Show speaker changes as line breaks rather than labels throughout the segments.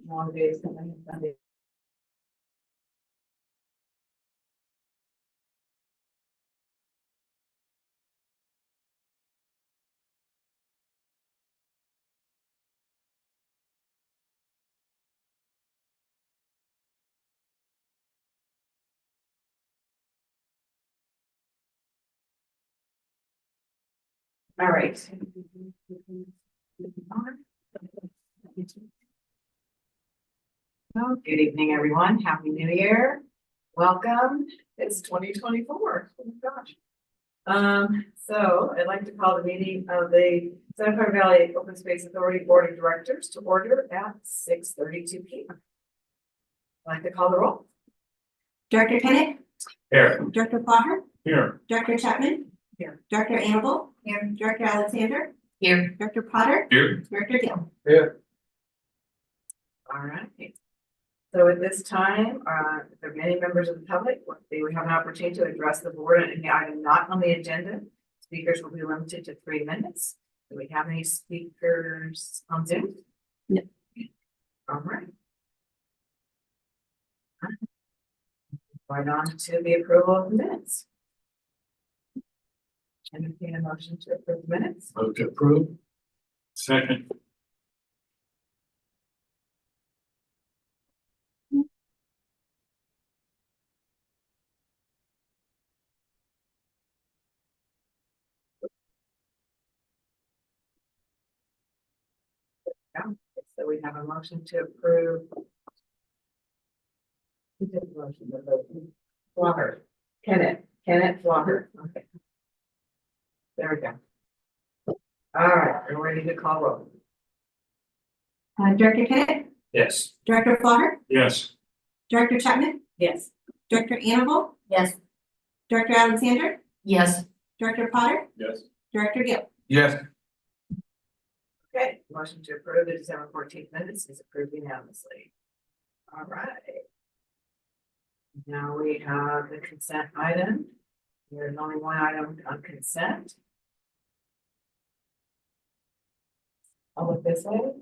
long days coming in Sunday. All right. Well, good evening, everyone. Happy New Year. Welcome. It's 2024. Oh my gosh. So I'd like to call the meeting of the Santa Clara Valley Open Space Authority Board of Directors to order at 6:32 p.m. I'd like to call the roll.
Director Kennett.
Here.
Director Plaher.
Here.
Director Chapman.
Here.
Director Annable.
Here.
Director Alexander.
Here.
Director Potter.
Here.
Director Gill.
Here.
All right. So at this time, if there are many members of the public, they would have an opportunity to address the board on any item not on the agenda. Speakers will be limited to 3 minutes. Do we have any speakers on Zoom?
No.
All right. Right on to the approval of the minutes. Entertain a motion to approve the minutes.
Move to approve. Second.
So we have a motion to approve. Who did the motion? Flogger. Kenneth Flogger. Okay. There we go. All right, we're ready to call roll.
Director Kennett.
Yes.
Director Plaher.
Yes.
Director Chapman.
Yes.
Director Annable.
Yes.
Director Alexander.
Yes.
Director Potter.
Yes.
Director Gill.
Yes.
Okay, motion to approve the December 14th minutes is approved unanimously. All right. Now we have the consent item. There's only one item on consent. I'll look this way.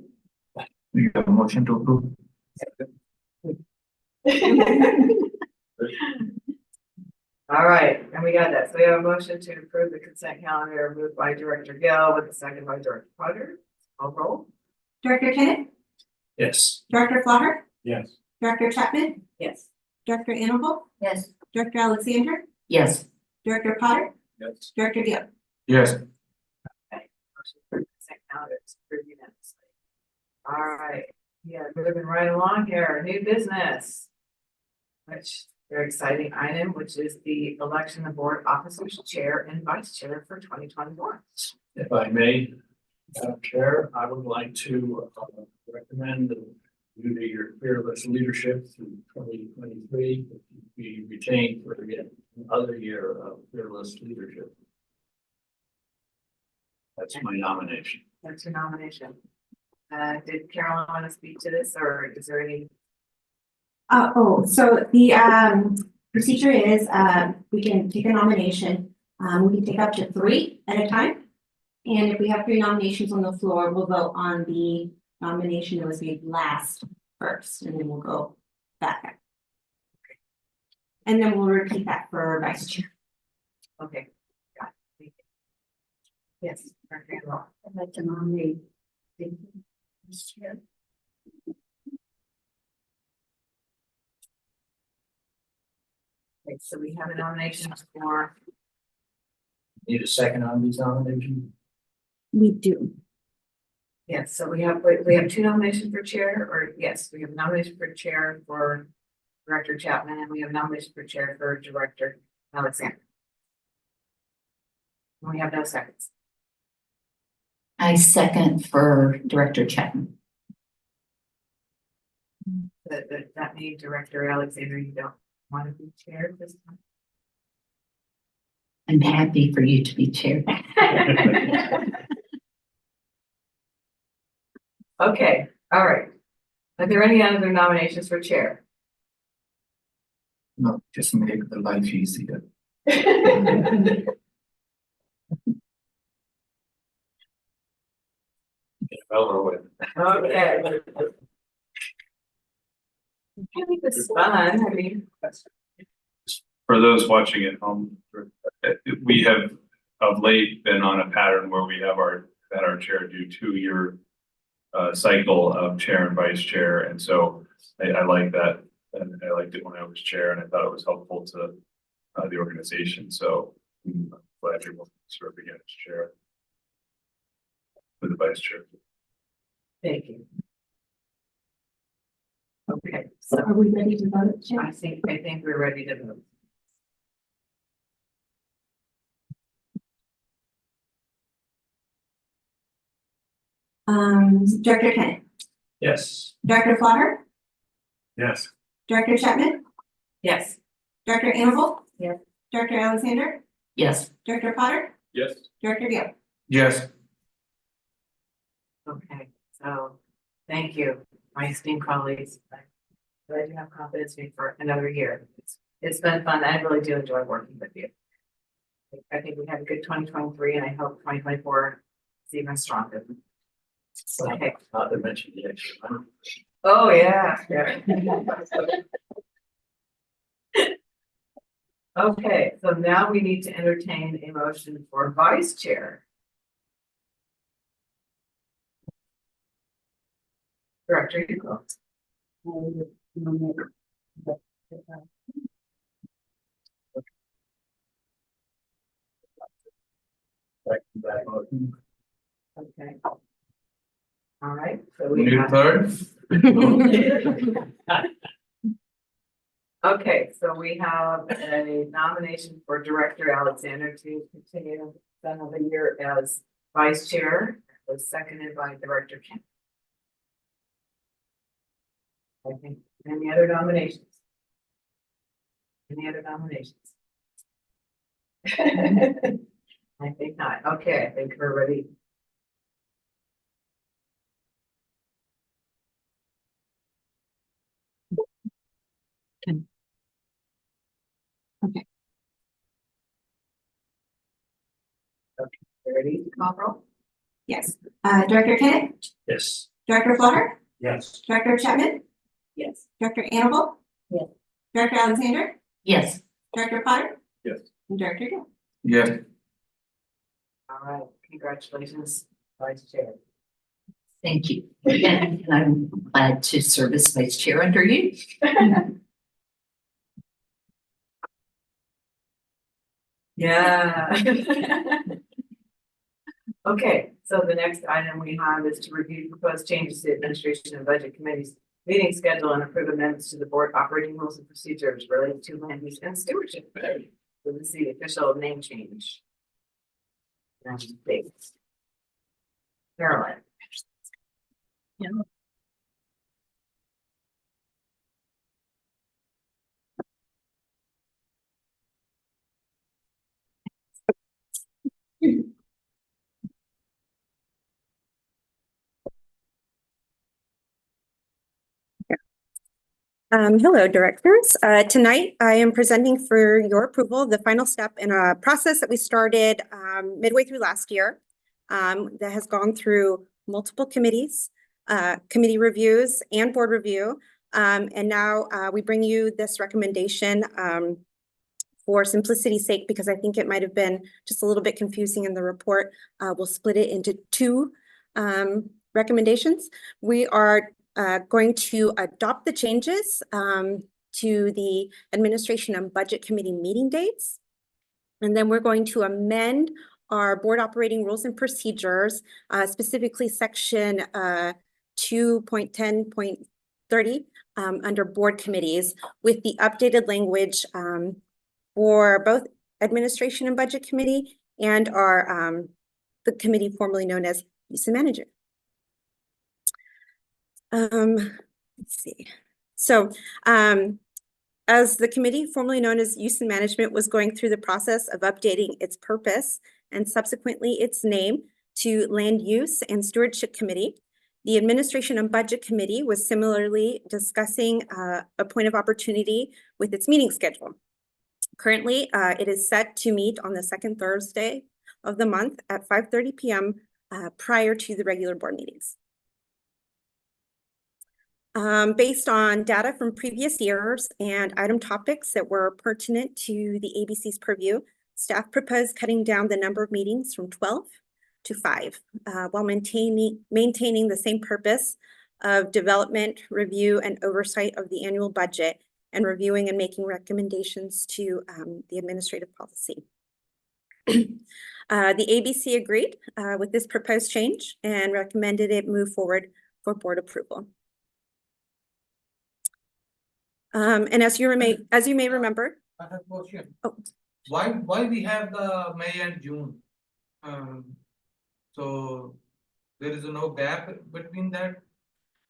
You have a motion to approve?
All right, and we got that. So we have a motion to approve the consent calendar moved by Director Gill with a second by Director Potter. Call roll.
Director Kennett.
Yes.
Director Plaher.
Yes.
Director Chapman.
Yes.
Director Annable.
Yes.
Director Alexander.
Yes.
Director Potter.
Yes.
Director Gill.
Yes.
Okay. Motion for the consent calendar is approved unanimously. All right, yeah, moving right along here, new business. Which very exciting item, which is the election of board officers, chair and vice chair for 2024.
If I may, Madam Chair, I would like to recommend that due to your fearless leadership through 2023, be retained for yet another year of fearless leadership. That's my nomination.
That's your nomination. Did Carolyn want to speak to this, or is there any?
So the procedure is we can take a nomination. We can take up to 3 at a time. And if we have 3 nominations on the floor, we'll vote on the nomination that was made last first, and then we'll go back. And then we'll repeat that for vice chair.
Okay, got it. Thank you. Yes, Director Annable.
I'd like to nominate.
Okay, so we have a nomination for,
Need a second on these nominations?
We do.
yes, so we have 2 nominations for chair, or yes, we have a nomination for chair for Director Chapman, and we have a nomination for chair for Director Alexander. And we have no seconds.
I second for Director Chapman.
That means Director Alexander, you don't want to be chair this time?
I'm happy for you to be chair.
Okay, all right. Are there any other nominations for chair?
No, just make the life easier. Get over with.
Okay. I think this is fun. I mean,
For those watching at home, we have of late been on a pattern where we have had our chair do 2-year cycle of chair and vice chair. And so I like that. And I liked it when I was chair and I thought it was helpful to the organization. So I'm glad you're willing to serve again as chair. With the vice chair.
thank you. Okay, so
Are we ready to vote, Chair?
I think we're ready to vote.
Director Kenneth,
Yes.
Director Flaher,
Yes.
Director Chapman,
Yes.
Director Annabelle.
Yes.
Director Alexander,
Yes,
Director Potter,
Yes.
Director Gill.
Yes.
Okay, so thank you, my esteemed colleagues. I'm glad you have confidence in me for another year. It's been fun. I really do enjoy working with you. I think we had a good 2023 and I hope 2024 is even stronger. Okay.
Not to mention the extra money.
Oh, yeah. Okay, so now we need to entertain a motion for vice chair. Director, you go. Okay. All right, so we
New
have.
third?
Okay, so we have a nomination for Director Alexander to continue another year as vice chair. It was seconded by Director Kemp. I think, any other nominations? Any other nominations? I think not. Okay, I think we're ready. Ready to call roll?
Yes, Director Kenneth,
Yes.
Director Flaher,
Yes.
Director Chapman,
Yes.
Director Annabelle.
Yes.
Director Alexander,
yes,
Director Potter.
Yes.
And Director Gill.
Yes.
All right, congratulations, vice chair.
thank you. And I'm glad to serve as vice chair under you.
Yeah. Okay, so the next item we have is to review proposed changes to the Administration and Budget Committee's meeting schedule and approve amendments to the board operating rules and procedures related to land use and stewardship. So this is the official name change. And dates. Caroline.
Hello, directors. Tonight, I am presenting for your approval the final step in a process that we started midway through last year that has gone through multiple committees, committee reviews, and board review. And now we bring you this recommendation for simplicity's sake, because I think it might have been just a little bit confusing in the report. We'll split it into two recommendations. We are going to adopt the changes to the Administration and Budget Committee meeting dates. And then we're going to amend our board operating rules and procedures, specifically section 2.10.30 under board committees with the updated language for both Administration and Budget Committee and our the committee formerly known as Use and Management. Let's see. So, as the committee formerly known as Use and Management was going through the process of updating its purpose and subsequently its name to Land Use and Stewardship Committee, the Administration and Budget Committee was similarly discussing a point of opportunity with its meeting schedule. Currently, it is set to meet on the second Thursday of the month at 5:30 p.m. Prior to the regular board meetings. Based on data from previous years and item topics that were pertinent to the ABC's purview, staff proposed cutting down the number of meetings from 12 to 5, while maintaining the same purpose of development, review, and oversight of the annual budget, and reviewing and making recommendations to the administrative policy. The ABC agreed with this proposed change and recommended it move forward for board approval. And as you may remember,
I have a question.
oh,
Why we have the May and June? So there is no gap between that?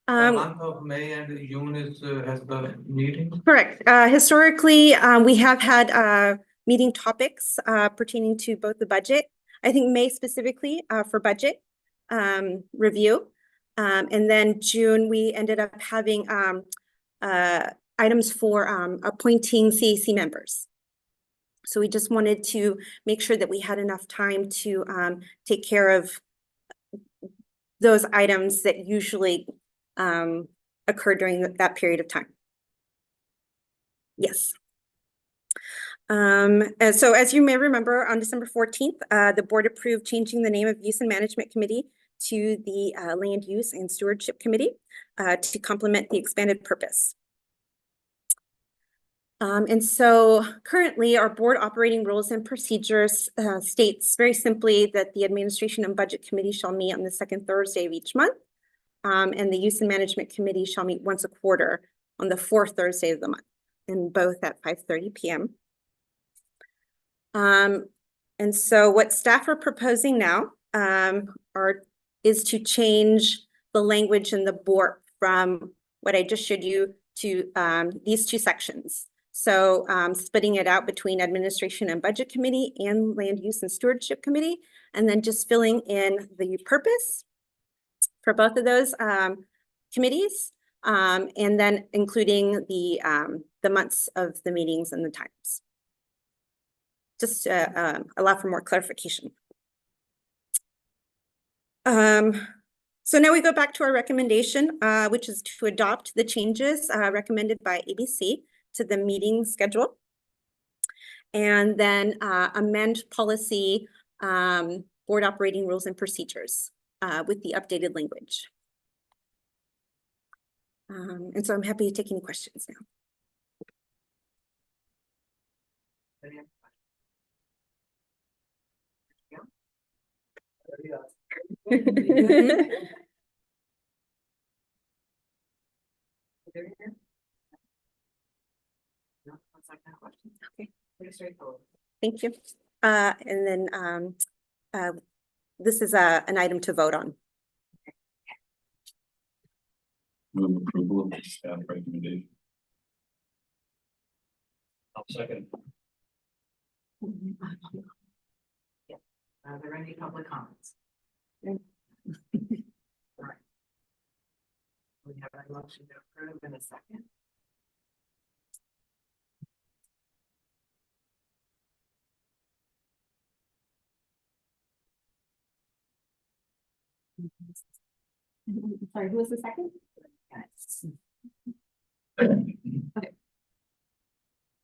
The month of May and June is has the meeting?
correct. Historically, we have had meeting topics pertaining to both the budget. I think May specifically for budget review. And then June, we ended up having items for appointing CAC members. So we just wanted to make sure that we had enough time to take care of those items that usually occur during that period of time. Yes. And so as you may remember, on December 14th, the board approved changing the name of Use and Management Committee to the Land Use and Stewardship Committee to complement the expanded purpose. And so currently our board operating rules and procedures states very simply that the Administration and Budget Committee shall meet on the second Thursday of each month. And the Use and Management Committee shall meet once a quarter on the fourth Thursday of the month, and both at 5:30 p.m. And so what staff are proposing now is to change the language in the board from what I just showed you to these two sections. So splitting it out between Administration and Budget Committee and Land Use and Stewardship Committee, and then just filling in the purpose for both of those committees, and then including the months of the meetings and the times. Just allow for more clarification. So now we go back to our recommendation, which is to adopt the changes recommended by ABC to the meeting schedule, and then amend policy board operating rules and procedures with the updated language. And so I'm happy to take any questions now.
No, that's like that question.
Okay.
Pretty straightforward.
Thank you. And then this is an item to vote on.
Move approval of the staff recommendation.
I'll second.
Are there any public comments?
No.
All right. We have a motion to approve in a second.
Sorry, who was the second?
Yes.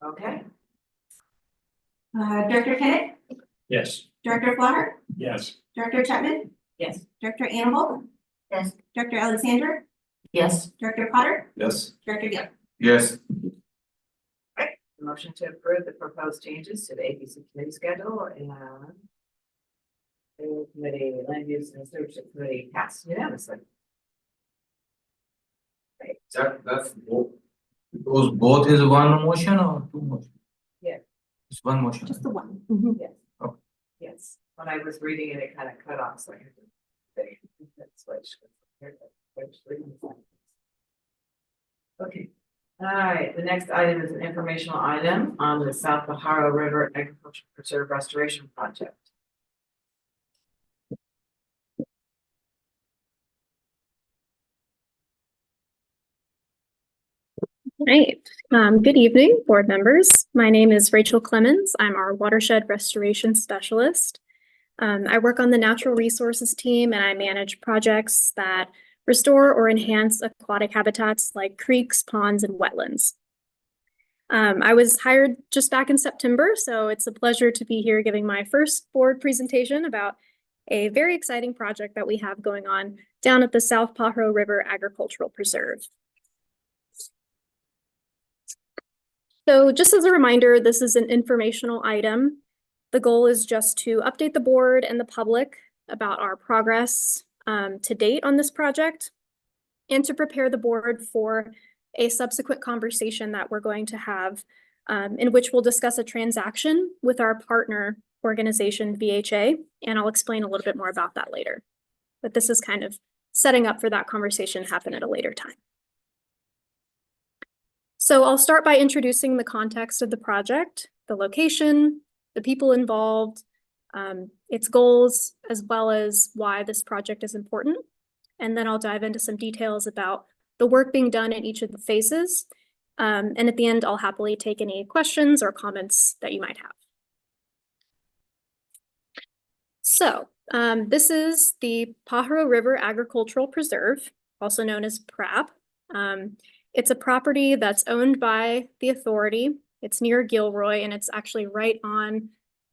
Okay.
Director Kennett,
Yes.
Director Flutter,
Yes.
Director Chapman,
Yes.
Director Annabelle,
Yes.
Director Alexander,
Yes.
Director Potter,
Yes.
Director Gill.
Yes.
Motion to approve the proposed changes to the ABC committee schedule and the committee, land use and stewardship committee passed unanimously.
That's both. Those both is one motion or two motion?
Yeah.
It's one motion.
Just the one.
Yes.
Okay.
Yes, when I was reading it, it kind of cut off, so I had to switch. Okay, all right, the next item is an informational item on the South Pajaro River Agricultural Preserve Restoration Project.
Right. Good evening, board members. My name is Rachel Clemens. I'm our watershed restoration specialist. I work on the natural resources team and I manage projects that restore or enhance aquatic habitats like creeks, ponds, and wetlands. I was hired just back in September, so it's a pleasure to be here giving my first board presentation about a very exciting project that we have going on down at the South Pajaro River Agricultural Preserve. So just as a reminder, this is an informational item. The goal is just to update the board and the public about our progress to date on this project and to prepare the board for a subsequent conversation that we're going to have in which we'll discuss a transaction with our partner organization, VHA, and I'll explain a little bit more about that later. But this is kind of setting up for that conversation to happen at a later time. So I'll start by introducing the context of the project, the location, the people involved, its goals, as well as why this project is important. And then I'll dive into some details about the work being done in each of the phases. And at the end, I'll happily take any questions or comments that you might have. So this is the Pajaro River Agricultural Preserve, also known as PRAP. It's a property that's owned by the authority. It's near Gilroy, and it's actually right on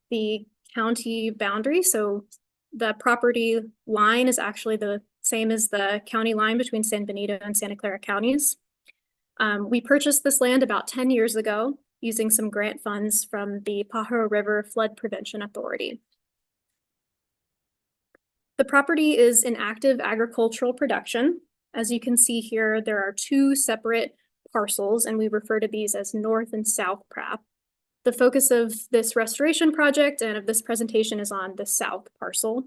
the county boundary. So the property line is actually the same as the county line between San Benito and Santa Clara counties. We purchased this land about 10 years ago using some grant funds from the Pajaro River Flood Prevention Authority. The property is in active agricultural production. As you can see here, there are two separate parcels, and we refer to these as North and South PRAP. The focus of this restoration project and of this presentation is on the South parcel.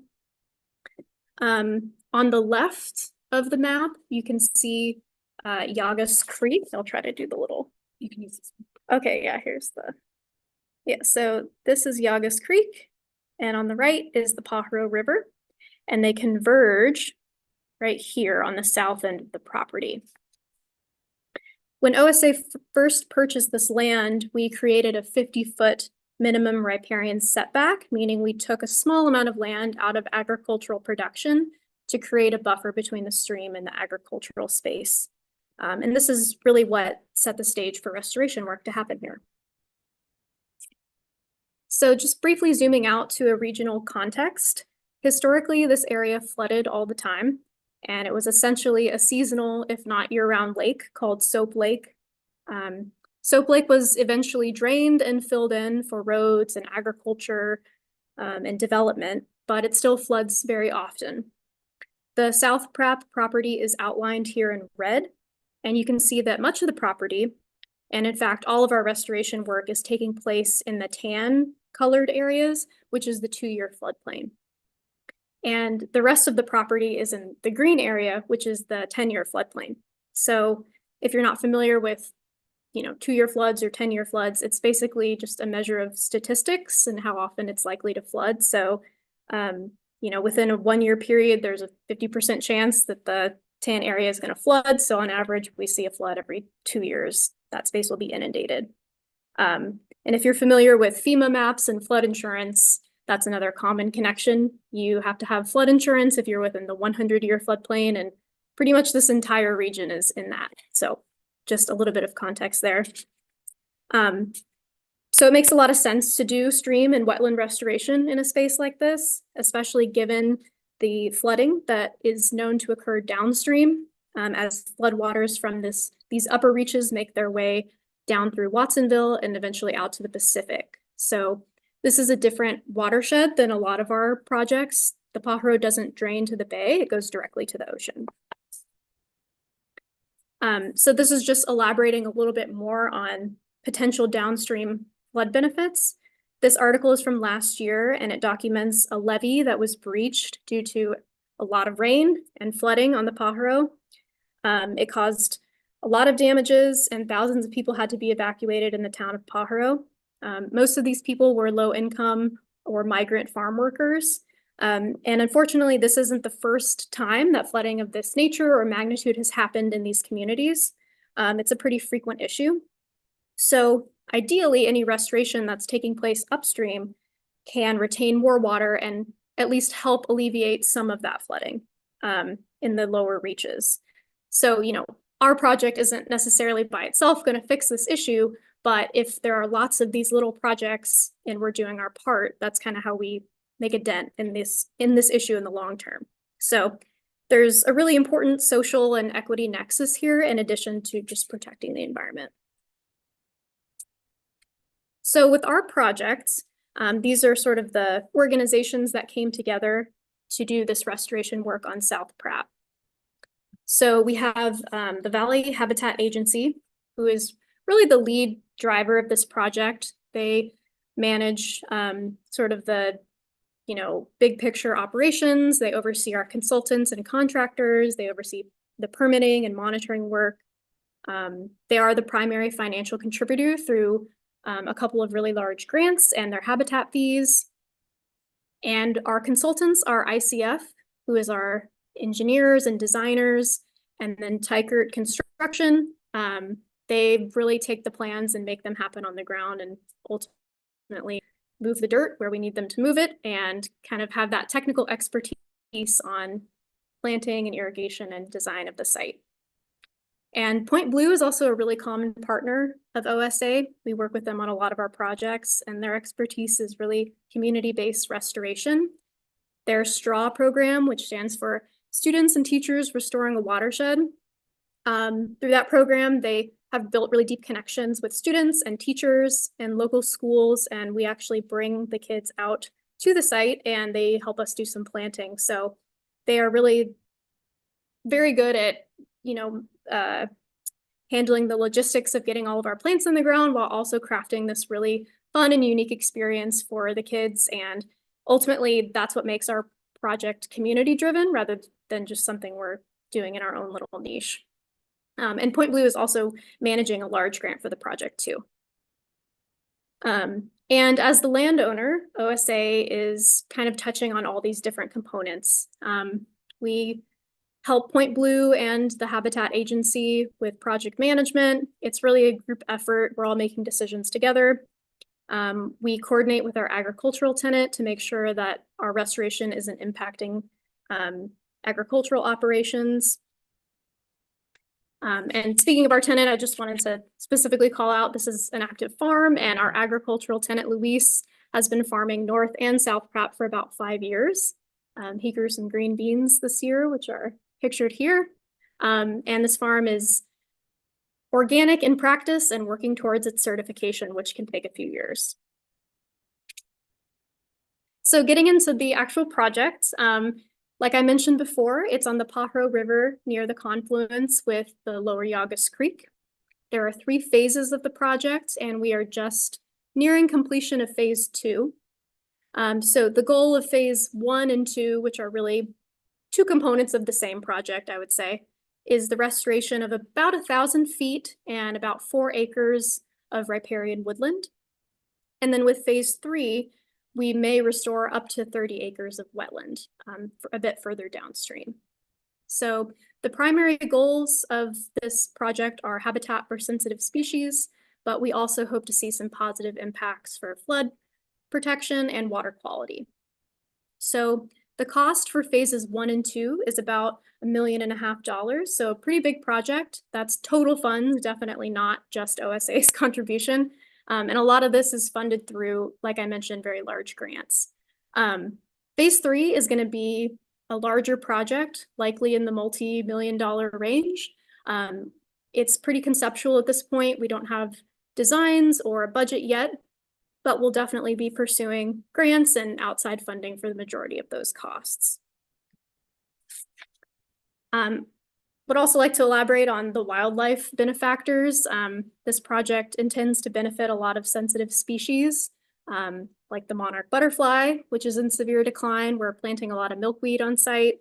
On the left of the map, you can see Llagas Creek. I'll try to do the little, you can use this. Okay, yeah, here's the, yeah, so this is Llagas Creek, and on the right is the Pajaro River, and they converge right here on the south end of the property. When OSA first purchased this land, we created a 50-foot minimum riparian setback, meaning we took a small amount of land out of agricultural production to create a buffer between the stream and the agricultural space. And this is really what set the stage for restoration work to happen here. So just briefly zooming out to a regional context, historically, this area flooded all the time, and it was essentially a seasonal, if not year-round lake called Soap Lake. Soap Lake was eventually drained and filled in for roads and agriculture and development, but it still floods very often. The South PRAP property is outlined here in red, and you can see that much of the property, and in fact, all of our restoration work is taking place in the tan colored areas, which is the 2-year floodplain. And the rest of the property is in the green area, which is the 10-year floodplain. So if you're not familiar with, 2-year floods or 10-year floods, it's basically just a measure of statistics and how often it's likely to flood. So, within a 1-year period, there's a 50% chance that the tan area is going to flood. So on average, we see a flood every 2 years. That space will be inundated. And if you're familiar with FEMA maps and flood insurance, that's another common connection. You have to have flood insurance if you're within the 100-year floodplain, and pretty much this entire region is in that. So just a little bit of context there. So it makes a lot of sense to do stream and wetland restoration in a space like this, especially given the flooding that is known to occur downstream as floodwaters from these upper reaches make their way down through Watsonville and eventually out to the Pacific. So this is a different watershed than a lot of our projects. The Pajaro doesn't drain to the bay, it goes directly to the ocean. So this is just elaborating a little bit more on potential downstream flood benefits. This article is from last year, and it documents a levee that was breached due to a lot of rain and flooding on the Pajaro. It caused a lot of damages, and thousands of people had to be evacuated in the town of Pajaro. Most of these people were low income or migrant farm workers. And unfortunately, this isn't the first time that flooding of this nature or magnitude has happened in these communities. It's a pretty frequent issue. So ideally, any restoration that's taking place upstream can retain more water and at least help alleviate some of that flooding. in the lower reaches. So, you know, our project isn't necessarily by itself going to fix this issue, but if there are lots of these little projects and we're doing our part, that's kind of how we make a dent in this issue in the long term. So there's a really important social and equity nexus here in addition to just protecting the environment. So with our projects, these are sort of the organizations that came together to do this restoration work on South Pratt. So we have the Valley Habitat Agency, who is really the lead driver of this project. They manage sort of the, you know, big picture operations. They oversee our consultants and contractors. They oversee the permitting and monitoring work. They are the primary financial contributor through a couple of really large grants and their habitat fees. And our consultants are ICF, who is our engineers and designers, and then Tykert Construction. They really take the plans and make them happen on the ground and ultimately move the dirt where we need them to move it and kind of have that technical expertise on planting and irrigation and design of the site. And Point Blue is also a really common partner of OSA. We work with them on a lot of our projects, and their expertise is really community-based restoration. Their STRAW program, which stands for Students and Teachers Restoring a Watershed. Through that program, they have built really deep connections with students and teachers and local schools, and we actually bring the kids out to the site and they help us do some planting. So they are really very good at, you know, handling the logistics of getting all of our plants in the ground while also crafting this really fun and unique experience for the kids. And ultimately, that's what makes our project community driven rather than just something we're doing in our own little niche. And Point Blue is also managing a large grant for the project too. And as the landowner, OSA is kind of touching on all these different components. We help Point Blue and the Habitat Agency with project management. It's really a group effort. We're all making decisions together. We coordinate with our agricultural tenant to make sure that our restoration isn't impacting agricultural operations. And speaking of our tenant, I just wanted to specifically call out, this is an active farm, and our agricultural tenant, Luis, has been farming North and South Pratt for about 5 years. He grew some green beans this year, which are pictured here. And this farm is organic in practice and working towards its certification, which can take a few years. So getting into the actual project, like I mentioned before, it's on the Pajaro River near the confluence with the Lower Llagas Creek. There are 3 phases of the project, and we are just nearing completion of phase 2. So the goal of phase 1 and 2, which are really 2 components of the same project, I would say, is the restoration of about 1,000 feet and about 4 acres of riparian woodland. And then with phase 3, we may restore up to 30 acres of wetland for a bit further downstream. So the primary goals of this project are habitat for sensitive species, but we also hope to see some positive impacts for flood protection and water quality. So the cost for phases 1 and 2 is about $1.5 million, so a pretty big project. That's total funds, definitely not just OSA's contribution. And a lot of this is funded through, like I mentioned, very large grants. Phase 3 is going to be a larger project, likely in the multi-million-dollar range. It's pretty conceptual at this point. We don't have designs or a budget yet, but we'll definitely be pursuing grants and outside funding for the majority of those costs. Would also like to elaborate on the wildlife benefactors. This project intends to benefit a lot of sensitive species, like the monarch butterfly, which is in severe decline. We're planting a lot of milkweed on site,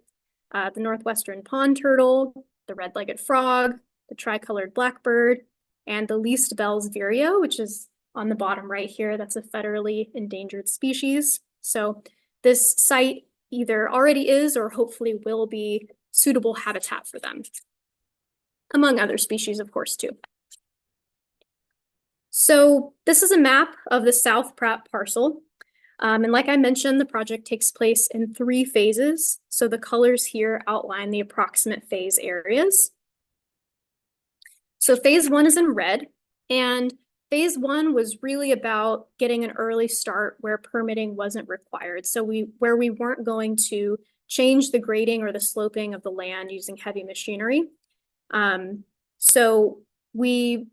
the northwestern pond turtle, the red-legged frog, the tricolored blackbird, and the least Bell's vireo, which is on the bottom right here. That's a federally endangered species. So this site either already is or hopefully will be suitable habitat for them, among other species, of course, too. So this is a map of the South Pratt parcel. And like I mentioned, the project takes place in 3 phases. So the colors here outline the approximate phase areas. So phase 1 is in red, and phase 1 was really about getting an early start where permitting wasn't required. So where we weren't going to change the grading or the sloping of the land using heavy machinery. So we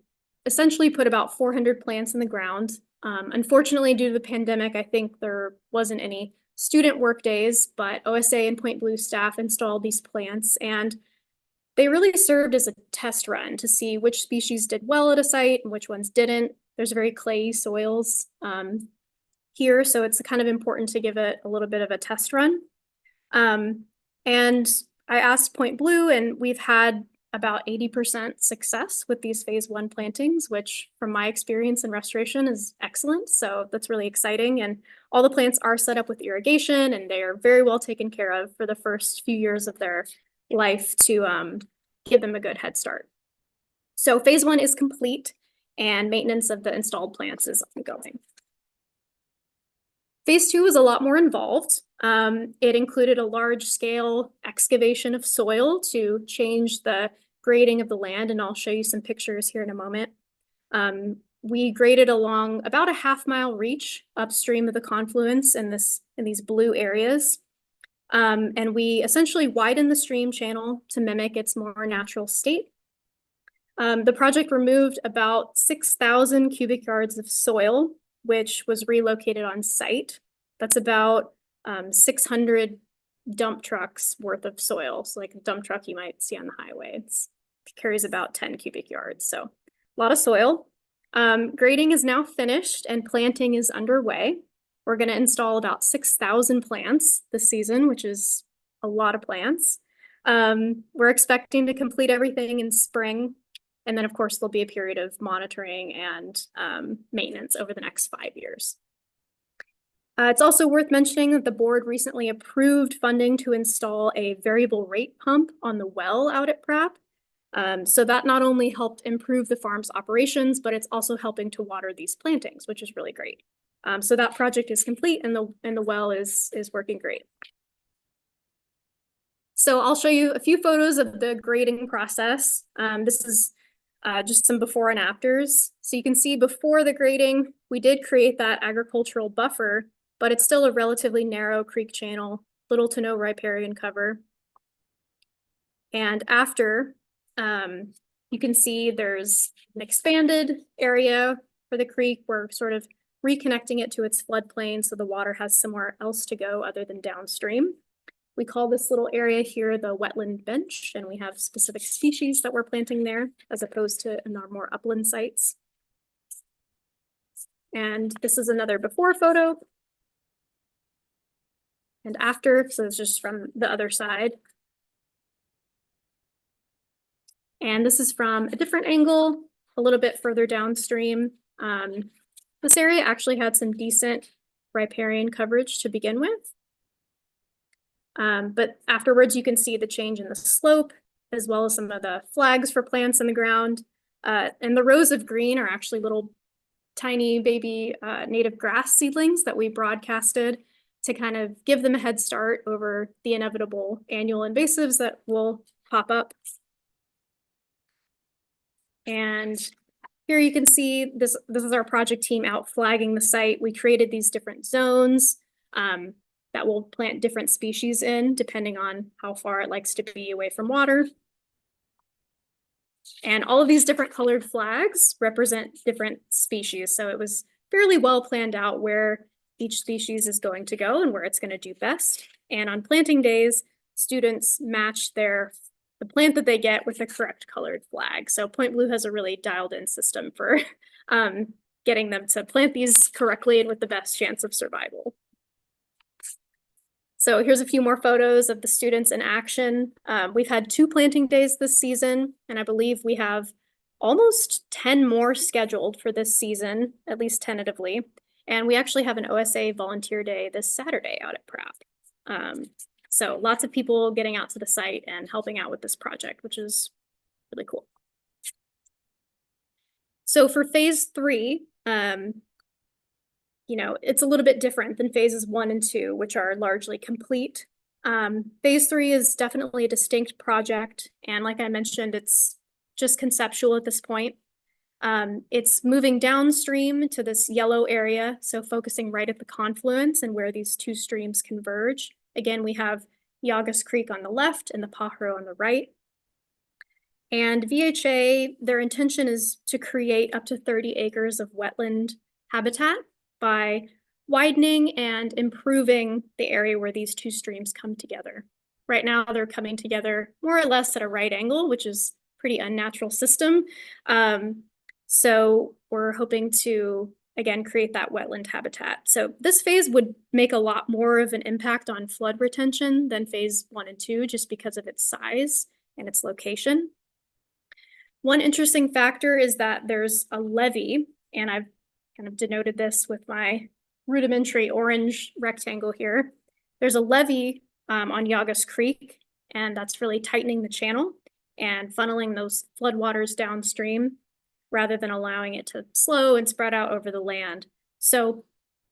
essentially put about 400 plants in the ground. Unfortunately, due to the pandemic, I think there wasn't any student work days, but OSA and Point Blue staff installed these plants, and they really served as a test run to see which species did well at a site and which ones didn't. There's very clayey soils here, so it's kind of important to give it a little bit of a test run. And I asked Point Blue, and we've had about 80% success with these phase 1 plantings, which from my experience in restoration is excellent. So that's really exciting. And all the plants are set up with irrigation, and they are very well taken care of for the first few years of their life to give them a good head start. So phase 1 is complete, and maintenance of the installed plants is ongoing. Phase 2 was a lot more involved. It included a large-scale excavation of soil to change the grading of the land, and I'll show you some pictures here in a moment. We graded along about a half-mile reach upstream of the confluence in these blue areas. And we essentially widened the stream channel to mimic its more natural state. The project removed about 6,000 cubic yards of soil, which was relocated on site. That's about 600 dump trucks worth of soil. So like a dump truck you might see on the highway. It carries about 10 cubic yards. So a lot of soil. Grading is now finished and planting is underway. We're going to install about 6,000 plants this season, which is a lot of plants. We're expecting to complete everything in spring. And then, of course, there'll be a period of monitoring and maintenance over the next 5 years. It's also worth mentioning that the board recently approved funding to install a variable rate pump on the well out at Pratt. So that not only helped improve the farm's operations, but it's also helping to water these plantings, which is really great. So that project is complete, and the well is working great. So I'll show you a few photos of the grading process. This is just some before and afters. So you can see before the grading, we did create that agricultural buffer, but it's still a relatively narrow creek channel, little to no riparian cover. And after, you can see there's an expanded area for the creek. We're sort of reconnecting it to its floodplain so the water has somewhere else to go other than downstream. We call this little area here the wetland bench, and we have specific species that we're planting there as opposed to in our more upland sites. And this is another before photo. And after, so it's just from the other side. And this is from a different angle, a little bit further downstream. This area actually had some decent riparian coverage to begin with. But afterwards, you can see the change in the slope, as well as some of the flags for plants in the ground. And the rows of green are actually little tiny baby native grass seedlings that we broadcasted to kind of give them a head start over the inevitable annual invasives that will pop up. And here you can see this is our project team out flagging the site. We created these different zones that will plant different species in depending on how far it likes to be away from water. And all of these different colored flags represent different species. So it was fairly well planned out where each species is going to go and where it's going to do best. And on planting days, students match the plant that they get with the correct colored flag. So Point Blue has a really dialed in system for getting them to plant these correctly and with the best chance of survival. So here's a few more photos of the students in action. We've had 2 planting days this season, and I believe we have almost 10 more scheduled for this season, at least tentatively. And we actually have an OSA volunteer day this Saturday out at Pratt. So lots of people getting out to the site and helping out with this project, which is really cool. So for phase 3, you know, it's a little bit different than phases 1 and 2, which are largely complete. Phase 3 is definitely a distinct project. And like I mentioned, it's just conceptual at this point. It's moving downstream to this yellow area, so focusing right at the confluence and where these two streams converge. Again, we have Yagas Creek on the left and the Pajaro on the right. And VHA, their intention is to create up to 30 acres of wetland habitat by widening and improving the area where these two streams come together. Right now, they're coming together more or less at a right angle, which is a pretty unnatural system. So we're hoping to, again, create that wetland habitat. So this phase would make a lot more of an impact on flood retention than phase 1 and 2, just because of its size and its location. One interesting factor is that there's a levee, and I've kind of denoted this with my rudimentary orange rectangle here. There's a levee on Yagas Creek, and that's really tightening the channel and funneling those floodwaters downstream rather than allowing it to slow and spread out over the land. So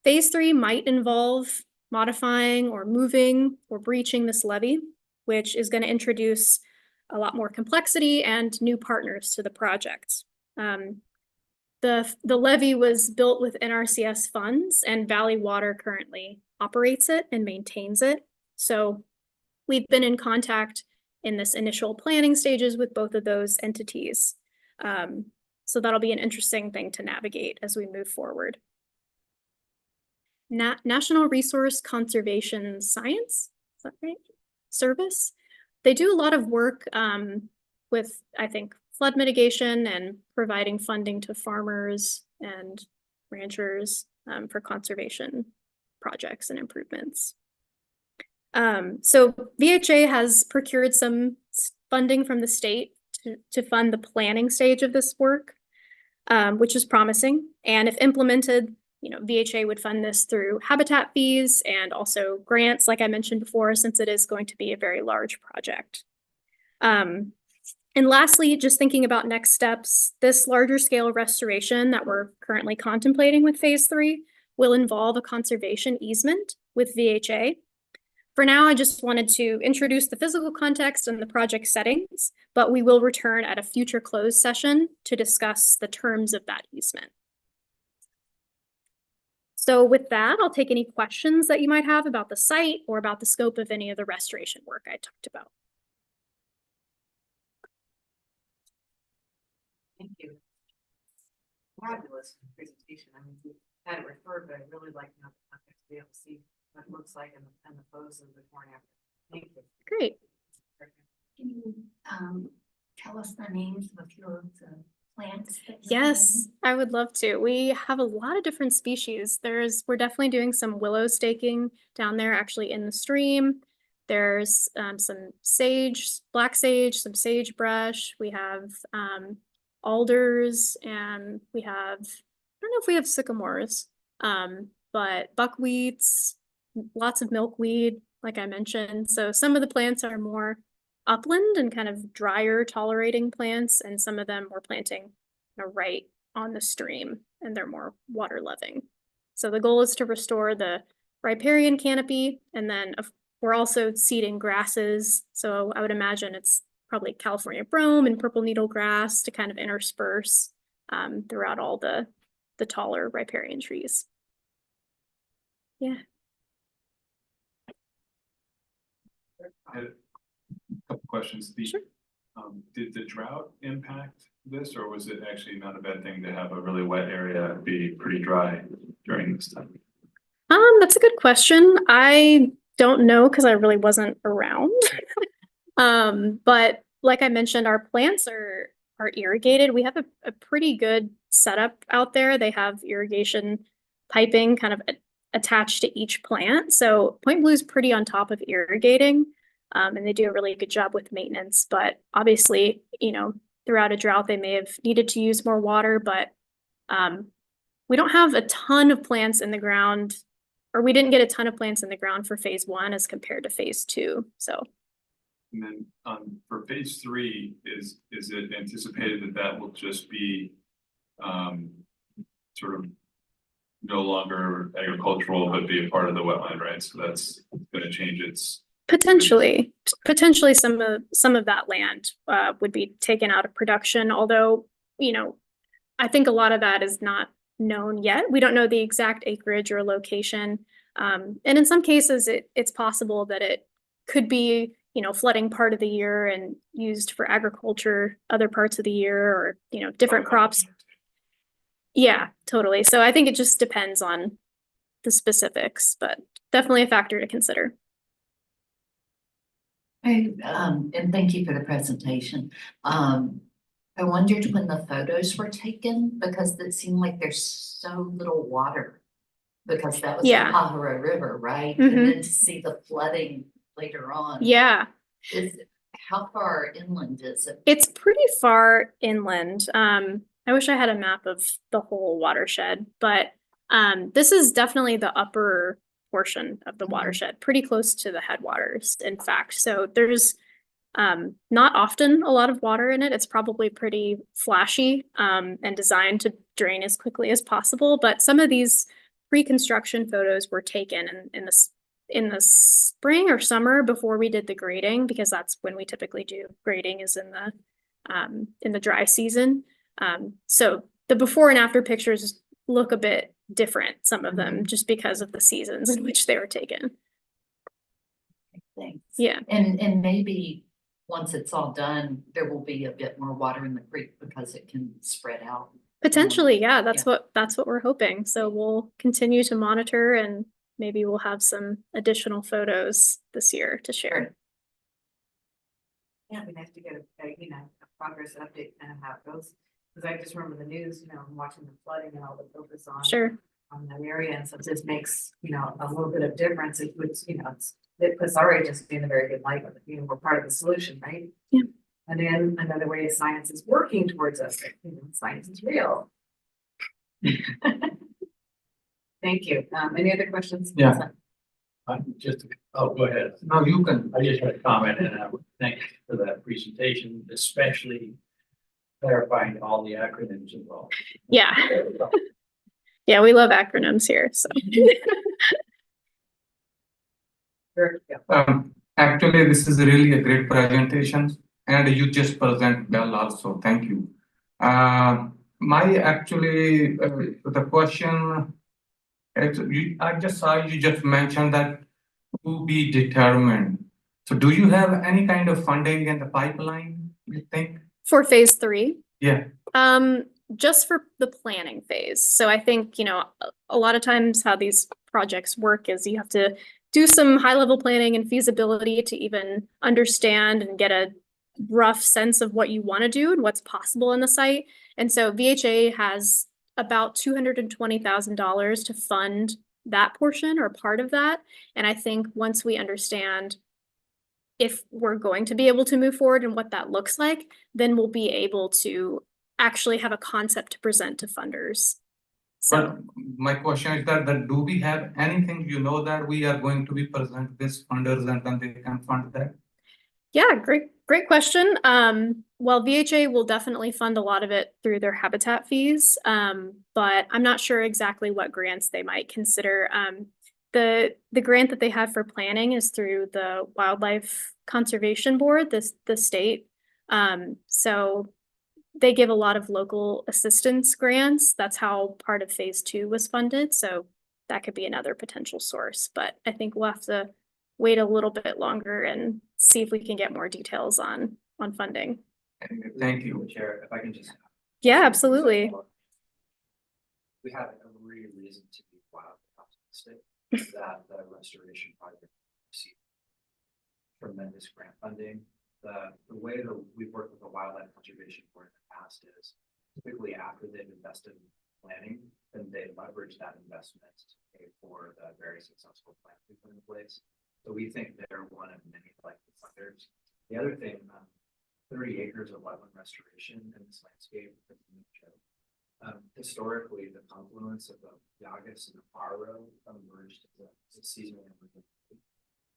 phase 3 might involve modifying or moving or breaching this levee, which is going to introduce a lot more complexity and new partners to the project. The levee was built with NRCS funds, and Valley Water currently operates it and maintains it. So we've been in contact in this initial planning stages with both of those entities. So that'll be an interesting thing to navigate as we move forward. National Resource Conservation Science, is that right? Service. They do a lot of work with, I think, flood mitigation and providing funding to farmers and ranchers for conservation projects and improvements. So VHA has procured some funding from the state to fund the planning stage of this work, which is promising. And if implemented, you know, VHA would fund this through habitat fees and also grants, like I mentioned before, since it is going to be a very large project. And lastly, just thinking about next steps, this larger scale restoration that we're currently contemplating with phase 3 will involve a conservation easement with VHA. For now, I just wanted to introduce the physical context and the project settings, but we will return at a future closed session to discuss the terms of that easement. So with that, I'll take any questions that you might have about the site or about the scope of any of the restoration work I talked about.
Thank you. Fabulous presentation. I mean, we had it referred, but I really like to be able to see what it looks like and the photos of the before and after. Thank you.
Great.
Can you tell us the names of your plants?
Yes, I would love to. We have a lot of different species. We're definitely doing some willow staking down there, actually in the stream. There's some sage, black sage, some sagebrush. We have alders, and we have, I don't know if we have sycamores, but buckwheats, lots of milkweed, like I mentioned. So some of the plants are more upland and kind of drier tolerating plants, and some of them we're planting right on the stream, and they're more water loving. So the goal is to restore the riparian canopy, and then we're also seeding grasses. So I would imagine it's probably California brome and purple needle grass to kind of intersperse throughout all the taller riparian trees. Yeah.
I had a couple questions.
Sure.
Did the drought impact this, or was it actually not a bad thing to have a really wet area be pretty dry during this time?
That's a good question. I don't know because I really wasn't around. But like I mentioned, our plants are irrigated. We have a pretty good setup out there. They have irrigation piping kind of attached to each plant. So Point Blue is pretty on top of irrigating, and they do a really good job with maintenance. But obviously, you know, throughout a drought, they may have needed to use more water, but we don't have a ton of plants in the ground, or we didn't get a ton of plants in the ground for phase 1 as compared to phase 2. So.
And then for phase 3, is it anticipated that will just be sort of no longer agricultural, but be a part of the wetland, right? So that's gonna change its.
Potentially some of that land would be taken out of production, although, you know, I think a lot of that is not known yet. We don't know the exact acreage or location. And in some cases, it's possible that it could be, you know, flooding part of the year and used for agriculture other parts of the year, or, you know, different crops. Yeah, totally. So I think it just depends on the specifics, but definitely a factor to consider.
And thank you for the presentation. I wondered when the photos were taken, because it seemed like there's so little water. Because that was the
Yeah.
Pajaro River, right?
Mhm.
And then to see the flooding later on.
Yeah,
How far inland is it?
it's pretty far inland. I wish I had a map of the whole watershed, but this is definitely the upper portion of the watershed, pretty close to the headwaters, in fact. So there's not often a lot of water in it. It's probably pretty flashy and designed to drain as quickly as possible. But some of these pre-construction photos were taken in the spring or summer before we did the grading, because that's when we typically do grading, is in the dry season. So the before and after pictures look a bit different, some of them, just because of the seasons in which they were taken.
Thanks.
Yeah.
And maybe once it's all done, there will be a bit more water in the creek because it can spread out.
Potentially, yeah, that's what we're hoping. So we'll continue to monitor, and maybe we'll have some additional photos this year to share.
Yeah, it'd be nice to get a progress update, kind of how it goes. Because I just remember the news, watching the flooding and all the focus on.
Sure.
On that area, and so this makes, a little bit of difference. It would, it puts our agency in a very good light, we're part of the solution, right?
Yeah.
And then another way is science is working towards us, science is real. Thank you. Any other questions?
Yeah. Go ahead.
No, you can.
I just had a comment, and I would thank you for that presentation, especially clarifying all the acronyms involved.
Yeah. Yeah, we love acronyms here, so.
Actually, this is really a great presentation, and you just present well also. Thank you. The question, I just saw you just mentioned that to be determined. So do you have any kind of funding in the pipeline, you think?
For phase 3?
Yeah.
Just for the planning phase. So I think, a lot of times how these projects work is you have to do some high level planning and feasibility to even understand and get a rough sense of what you want to do and what's possible in the site. And so VHA has about $220,000 to fund that portion or part of that. And I think once we understand if we're going to be able to move forward and what that looks like, then we'll be able to actually have a concept to present to funders. So
But my question is that do we have anything, that we are going to be present this funders and then they can fund that?
yeah, great question. Well, VHA will definitely fund a lot of it through their habitat fees, but I'm not sure exactly what grants they might consider. The grant that they have for planning is through the Wildlife Conservation Board, the state. So they give a lot of local assistance grants. That's how part of phase 2 was funded. So that could be another potential source, but I think we'll have to wait a little bit longer and see if we can get more details on funding.
Thank you.
Chair, if I can just.
Yeah, absolutely.
We have every reason to be wildly optimistic that the restoration project will receive tremendous grant funding. The way that we've worked with the Wildlife Conservation Board in the past is typically after they've invested in planning, then they leverage that investment to pay for the very successful plan we put in place. So we think they're one of many likely funders. The other thing, 30 acres of wetland restoration in this landscape. Historically, the confluence of the Yagas and the Paro emerged as a seasonal.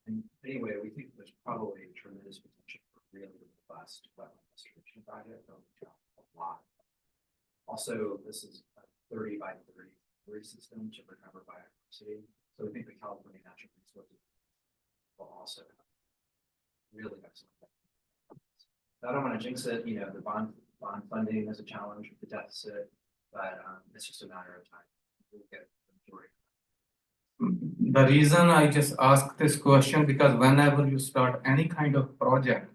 And anyway, we think there's probably tremendous potential for really robust wetland restoration project. A lot. Also, this is a 30 by 30 recovery system to recover biodiversity. So we think the California Natural Resources will also have really excellent. I don't want to jinx it, you know, the bond funding is a challenge with the deficit, but it's just a matter of time. We'll get the majority.
The reason I just ask this question because whenever you start any kind of project,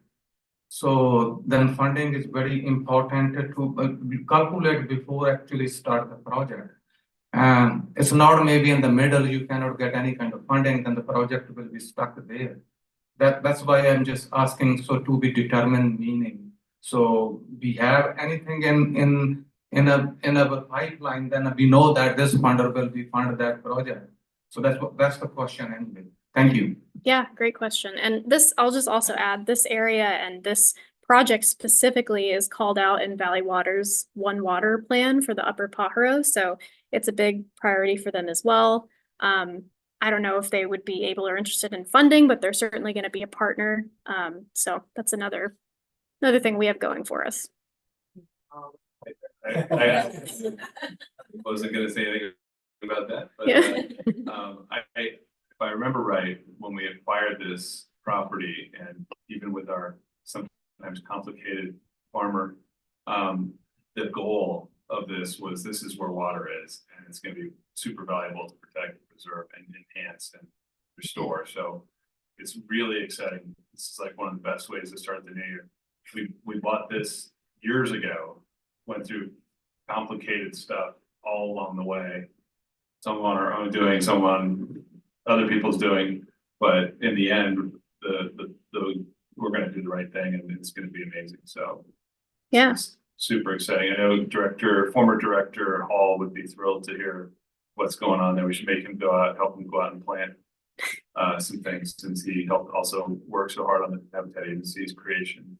so then funding is very important to calculate before actually start the project. It's not maybe in the middle, you cannot get any kind of funding, then the project will be stuck there. That's why I'm just asking, so to be determined meaning. So we have anything in our pipeline, then we know that this funder will be fund that project. So that's the question anyway. Thank you.
Yeah, great question. And this, I'll just also add, this area and this project specifically is called out in Valley Water's One Water plan for the Upper Pajaro. So it's a big priority for them as well. I don't know if they would be able or interested in funding, but they're certainly going to be a partner. So that's another thing we have going for us.
I wasn't gonna say anything about that, but if I remember right, when we acquired this property and even with our sometimes complicated farmer, the goal of this is where water is, and it's gonna be super valuable to protect, preserve, and enhance and restore. So it's really exciting. This is like one of the best ways to start the new year. We bought this years ago, went through complicated stuff all along the way. Some on our own doing, some on other people's doing, but in the end, we're gonna do the right thing and it's gonna be amazing. So
Yeah.
it's super exciting. I know former director Hall would be thrilled to hear what's going on there. We should make him help him go out and plant some things, since he helped also work so hard on the Habitat Agency's creation,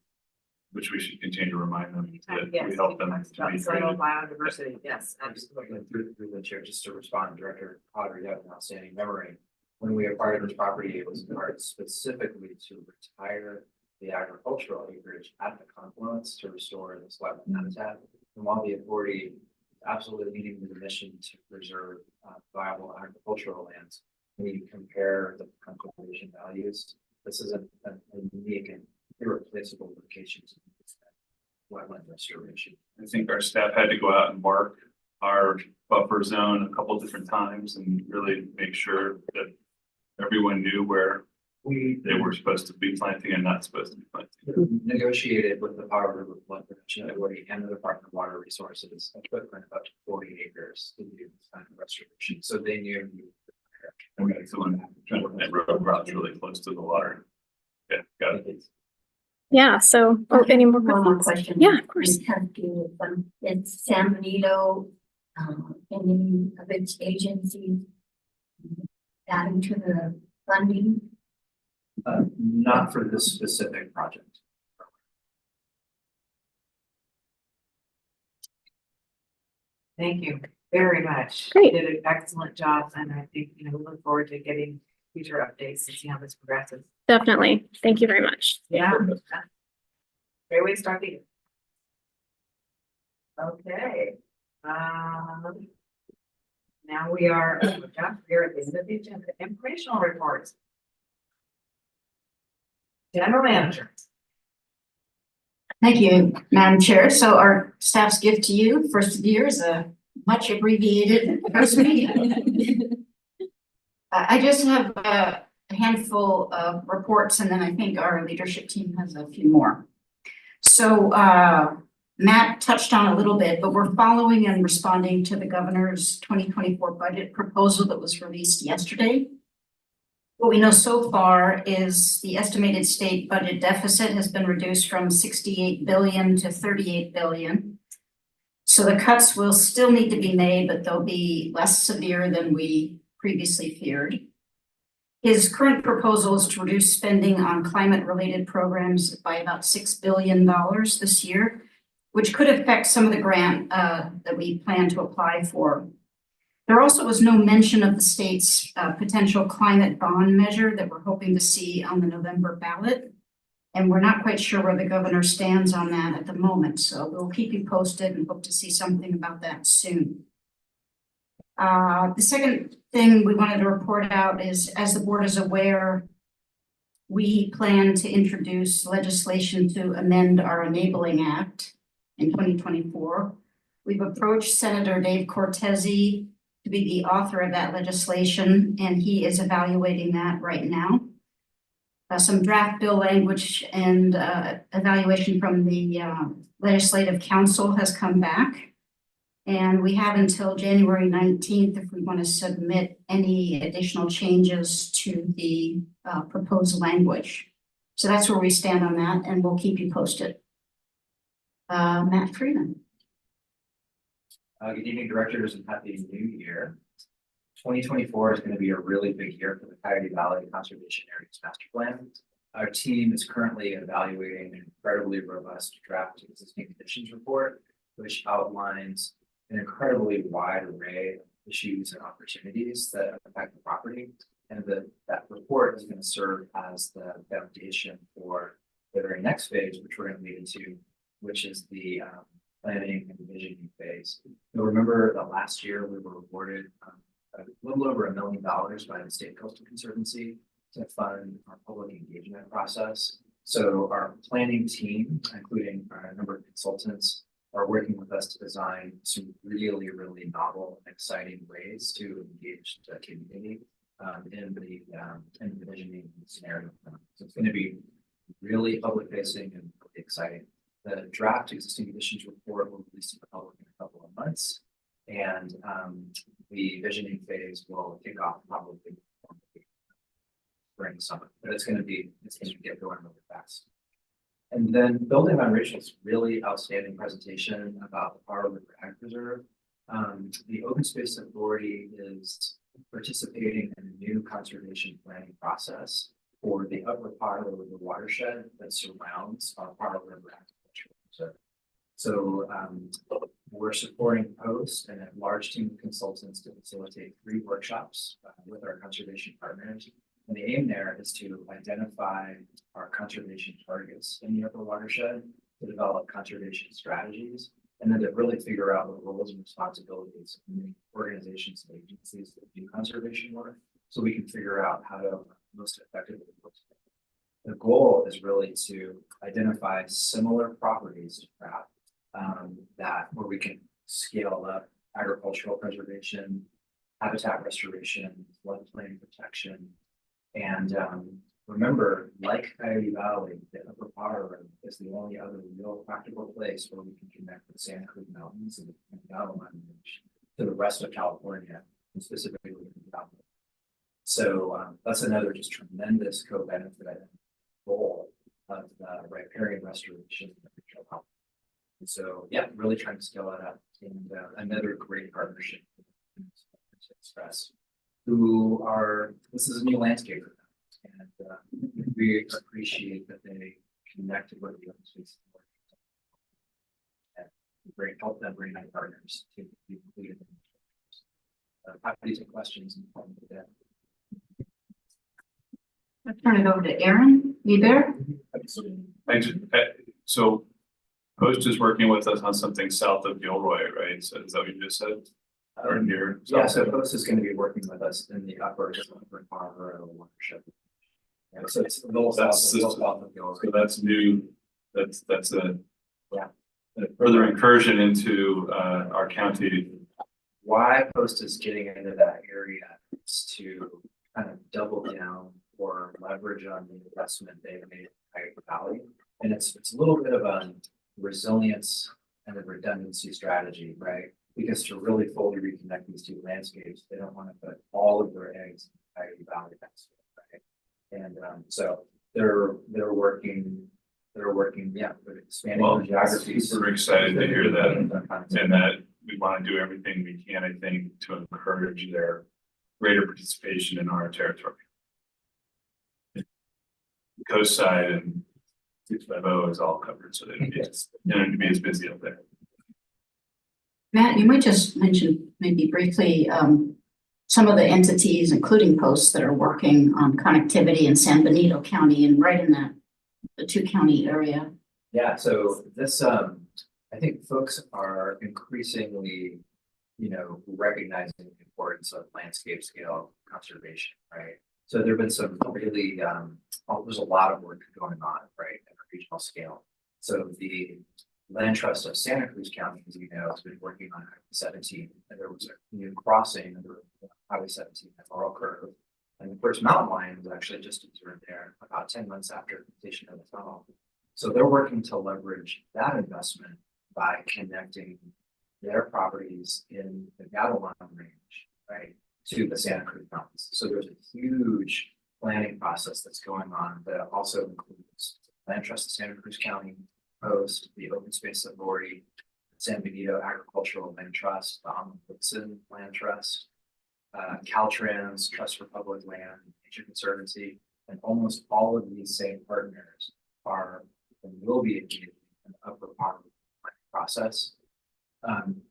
which we should continue to remind them that
Yes,
we help them
talks
to
about
be
soil
created.
biodiversity, yes, absolutely.
Through the chair, just to respond, Director Potter, you have an outstanding memory. When we acquired this property, it was acquired specifically to retire the agricultural acreage at the confluence to restore this wetland habitat. And while the authority is absolutely leading the mission to preserve viable agricultural lands, when you compare the conservation values, this is a unique and irreplaceable location to wetland restoration.
I think our staff had to go out and mark our buffer zone a couple different times and really make sure that everyone knew where they were supposed to be planting and not supposed to be planting.
Negotiated with the Powder River Flood Prevention Authority and the Department of Water Resources, a footprint of up to 40 acres to do this kind of restoration. So they knew.
Okay, so I'm trying to that road's really close to the water. Yeah, got it.
Yeah. So, any more
One more
questions?
question.
Yeah, of course.
It has to do with, it's San Benito, any of its agencies adding to the funding?
Not for this specific project.
Thank you very much.
Great.
You did an excellent job, and I think, we look forward to getting future updates and see how this progresses.
Definitely. Thank you very much.
Yeah. Great way to start the year. Okay. Now we are, Jeff, we're at the end of the agenda, informational reports. General manager.
Thank you, Madam Chair. So our staff's gift to you, first of the year, is a much abbreviated first meeting. I just have a handful of reports, and then I think our leadership team has a few more. So Matt touched on a little bit, but we're following and responding to the governor's 2024 budget proposal that was released yesterday. What we know so far is the estimated state budget deficit has been reduced from 68 billion to 38 billion. So the cuts will still need to be made, but they'll be less severe than we previously feared. His current proposal is to reduce spending on climate-related programs by about $6 billion this year, which could affect some of the grant that we plan to apply for. There also was no mention of the state's potential climate bond measure that we're hoping to see on the November ballot. And we're not quite sure where the governor stands on that at the moment. So we'll keep you posted and hope to see something about that soon. The second thing we wanted to report out is, as the board is aware, we plan to introduce legislation to amend our Enabling Act in 2024. We've approached Senator Dave Cortese to be the author of that legislation, and he is evaluating that right now. Some draft bill language and evaluation from the Legislative Council has come back. And we have until January 19th if we want to submit any additional changes to the proposed language. So that's where we stand on that, and we'll keep you posted. Matt Freeman.
Good evening, directors, and happy new year. 2024 is going to be a really big year for the Coyote Valley Conservation Areas Master Plan. Our team is currently evaluating an incredibly robust draft existing conditions report, which outlines an incredibly wide array of issues and opportunities that affect the property. And that report is going to serve as the foundation for the very next phase, which we're going to lead into, which is the planning and visioning phase. You'll remember that last year we were awarded a little over $1 million by the State Coastal Conservancy to fund our public engagement process. So our planning team, including a number of consultants, are working with us to design some really, really novel and exciting ways to engage the community in the visioning scenario. So it's going to be really public facing and really exciting. The draft existing conditions report will be released to the public in a couple of months, and the visioning phase will kick off probably spring summer. But it's going to get going really fast. And then building on Rachel's really outstanding presentation about the Powder River Ag Preserve, the Open Space Authority is participating in a new conservation planning process for the Upper Powder River watershed that surrounds our Powder River Agricultural Reserve. So we're supporting POST and a large team of consultants to facilitate 3 workshops with our conservation partners. And the aim there is to identify our conservation targets in the upper watershed, to develop conservation strategies, and then to really figure out the roles and responsibilities of the organizations and agencies that do conservation work, so we can figure out how to most effectively work together. The goal is really to identify similar properties to craft where we can scale up agricultural preservation, habitat restoration, floodplain protection. And remember, like Coyote Valley, the Upper Powder River is the only other real practical place where we can connect the Santa Cruz Mountains and Avalon Ridge to the rest of California, and specifically the California. So that's another just tremendous co-benefit goal of the riparian restoration of the and so, yeah, really trying to scale that up. And another great partnership with Express, this is a new landscape for them. And we appreciate that they connected with the open space and help them bring in partners to be included. Happy to take questions and problem with that.
I'll turn it over to Aaron. You there?
Thanks. So Post is working with us on something south of Gilroy, right? So is that what you just said? Or near?
Yeah, so Post is going to be working with us in the upper Powder watershed. Yeah, so it's a little south of Gilroy.
So that's new. That's a
Yeah.
a further incursion into our county.
Why Post is getting into that area is to kind of double down or leverage on the investment they've made in Coyote Valley. And it's a little bit of a resilience and a redundancy strategy, right? Because to really fully reconnect these two landscapes, they don't want to put all of their eggs in Coyote Valley, right? And so they're working, yeah, with expanding
Well,
their geographies.
super excited to hear that, and that we want to do everything we can, I think, to encourage their greater participation in our territory. The coast side and 650 is all covered, so they don't need to be as busy up there.
Matt, you might just mention maybe briefly some of the entities, including Posts, that are working on connectivity in San Benito County and right in the 2-county area.
Yeah, so this, I think folks are increasingly, recognizing the importance of landscape scale conservation, right? So there've been some really, there's a lot of work going on, right, at a regional scale. So the Land Trust of Santa Cruz County, as you know, has been working on Highway 17, and there was a new crossing under Highway 17 at Laurel Curve. And the first mountain lion was actually just observed there about 10 months after completion of the tunnel. So they're working to leverage that investment by connecting their properties in the Gavilan range, right, to the Santa Cruz Mountains. So there's a huge planning process that's going on that also includes Land Trust of Santa Cruz County, Post, the Open Space Authority, San Benito Agricultural Land Trust, the Woodson Land Trust, Caltrans, Trust for Public Land, Nature Conservancy, and almost all of these same partners are and will be engaged in the upper part of the planning process.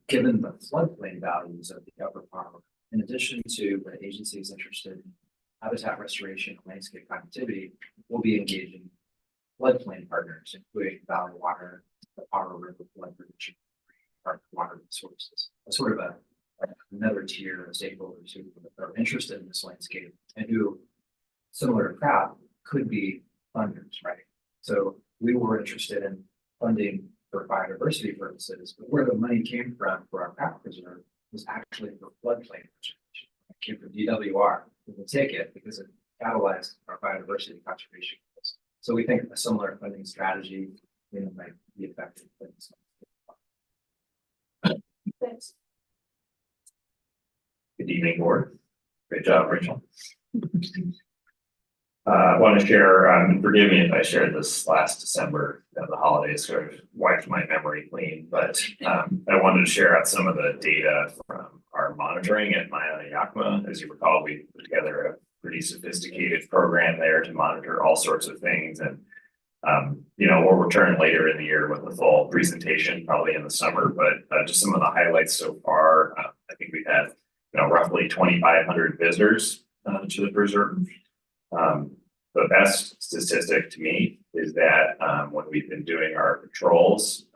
Given the floodplain values of the upper part, in addition to the agencies interested in habitat restoration and landscape connectivity, we'll be engaging floodplain partners, including Valley Water, the Powder River Flood Prevention, Water Resources, sort of another tier of stakeholders who are interested in this landscape and who, similar to CRAP, could be funders, right? So we were interested in funding for biodiversity purposes, but where the money came from for our CRAP preserve was actually for floodplain preservation. It came from DWR. We will take it because it catalyzed our biodiversity conservation goals. So we think a similar funding strategy, might be effective for this.
Thanks.
Good evening, board. Great job, Rachel. I want to share, forgive me if I shared this last December, the holidays sort of wiped my memory clean, but I wanted to share out some of the data from our monitoring at Maya Yakima. As you recall, we put together a pretty sophisticated program there to monitor all sorts of things. And, we'll return later in the year with a full presentation, probably in the summer, but just some of the highlights so far. I think we've had, roughly 2,500 visitors to the preserve. The best statistic to me is that when we've been doing our patrols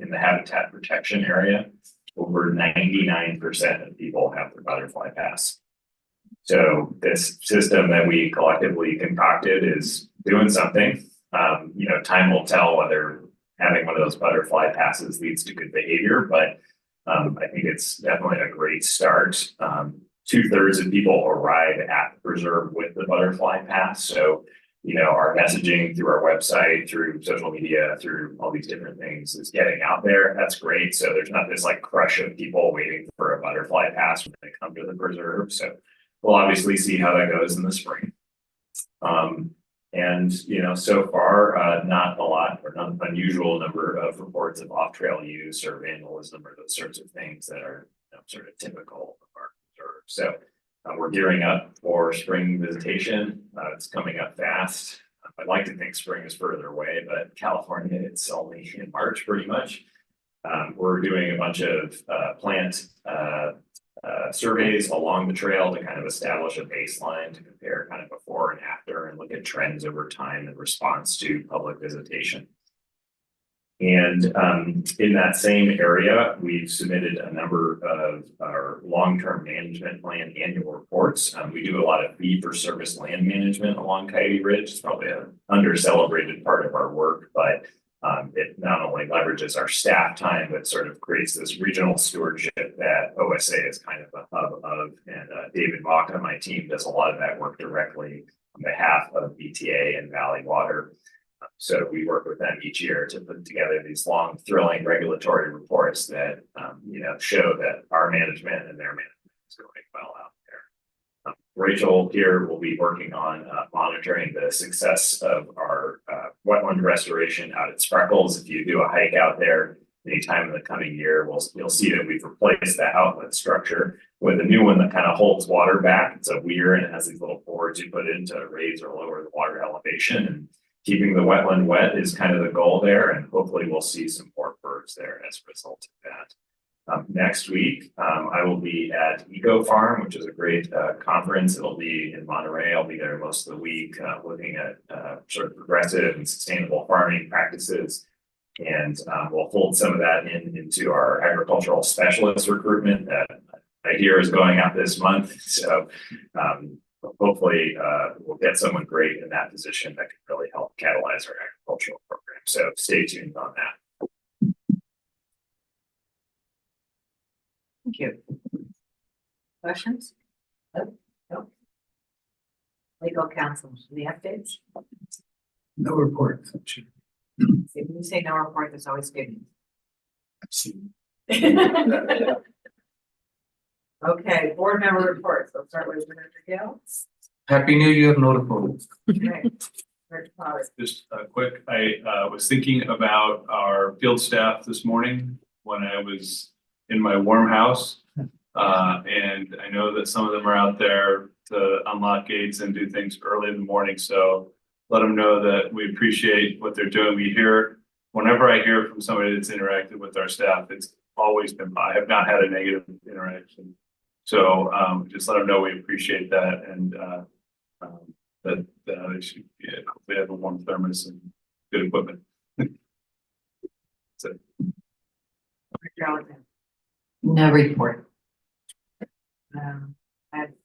in the habitat protection area, over 99% of people have the butterfly pass. So this system that we collectively concocted is doing something. Time will tell whether having one of those butterfly passes leads to good behavior, but I think it's definitely a great start. 2/3 of people arrive at the preserve with the butterfly pass. So, our messaging through our website, through social media, through all these different things is getting out there. That's great. So there's not this crush of people waiting for a butterfly pass when they come to the preserve. So we'll obviously see how that goes in the spring. So far, not a lot or not an unusual number of reports of off-trail use or vandalism or those sorts of things that are sort of typical of our preserve. So we're gearing up for spring visitation. It's coming up fast. I'd like to think spring is further away, but California, it's only in March pretty much. We're doing a bunch of plant surveys along the trail to kind of establish a baseline to compare kind of before and after and look at trends over time in response to public visitation. And in that same area, we've submitted a number of our long-term management plan annual reports. We do a lot of fee-for-service land management along Coyote Ridge. It's probably an under-celebrated part of our work, but it not only leverages our staff time, but sort of creates this regional stewardship that OSA is kind of a hub of. And David Mock on my team does a lot of that work directly on behalf of BTA and Valley Water. So we work with them each year to put together these long, thrilling regulatory reports that, show that our management and their management is going well out there. Rachel here will be working on monitoring the success of our wetland restoration out at Spreckles. If you do a hike out there anytime in the coming year, you'll see that we've replaced the outlet structure with a new one that kind of holds water back. It's a weir and it has these little boards you put in to raise or lower the water elevation. And keeping the wetland wet is kind of the goal there, and hopefully we'll see some more birds there as a result of that. Next week, I will be at Eco Farm, which is a great conference. It'll be in Monterey. I'll be there most of the week looking at sort of progressive and sustainable farming practices. And we'll fold some of that into our agricultural specialist recruitment that I hear is going out this month. So hopefully we'll get someone great in that position that can really help catalyze our agricultural program. So stay tuned on that.
Thank you. Questions? No. Legal counsel, any updates?
No report.
See, when you say no report, there's always good news. Okay, board member reports. Let's start with Director Gale.
Happy New Year, no report.
Okay. Director Potter.
Just quick, I was thinking about our field staff this morning when I was in my warm house. And I know that some of them are out there to unlock gates and do things early in the morning, so let them know that we appreciate what they're doing. Whenever I hear from somebody that's interacted with our staff, it's always been, I have not had a negative interaction. So just let them know we appreciate that, and that they should hopefully have a warm thermos and good equipment. So.
No report.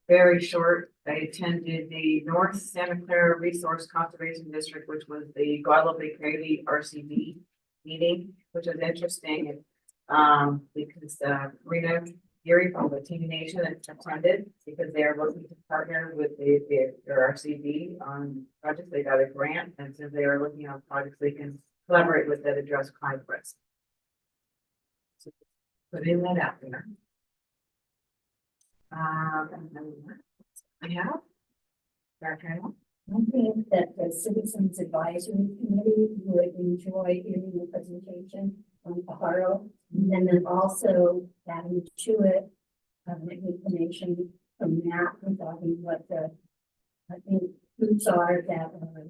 Very short, I attended the North Santa Clara Resource Conservation District, which was the Guadalupe County RCD meeting, which was interesting. Because Rena Geary from the TV Nation attended because they are looking to partner with their RCD on projects. They got a grant, and so they are looking on projects they can collaborate with that address climate risk. So putting that out there. I have.
I think that the Citizens Advisory Committee would enjoy hearing the presentation on Pajaro. And then also adding to it, information from Matt regarding what the, I think, groups are that are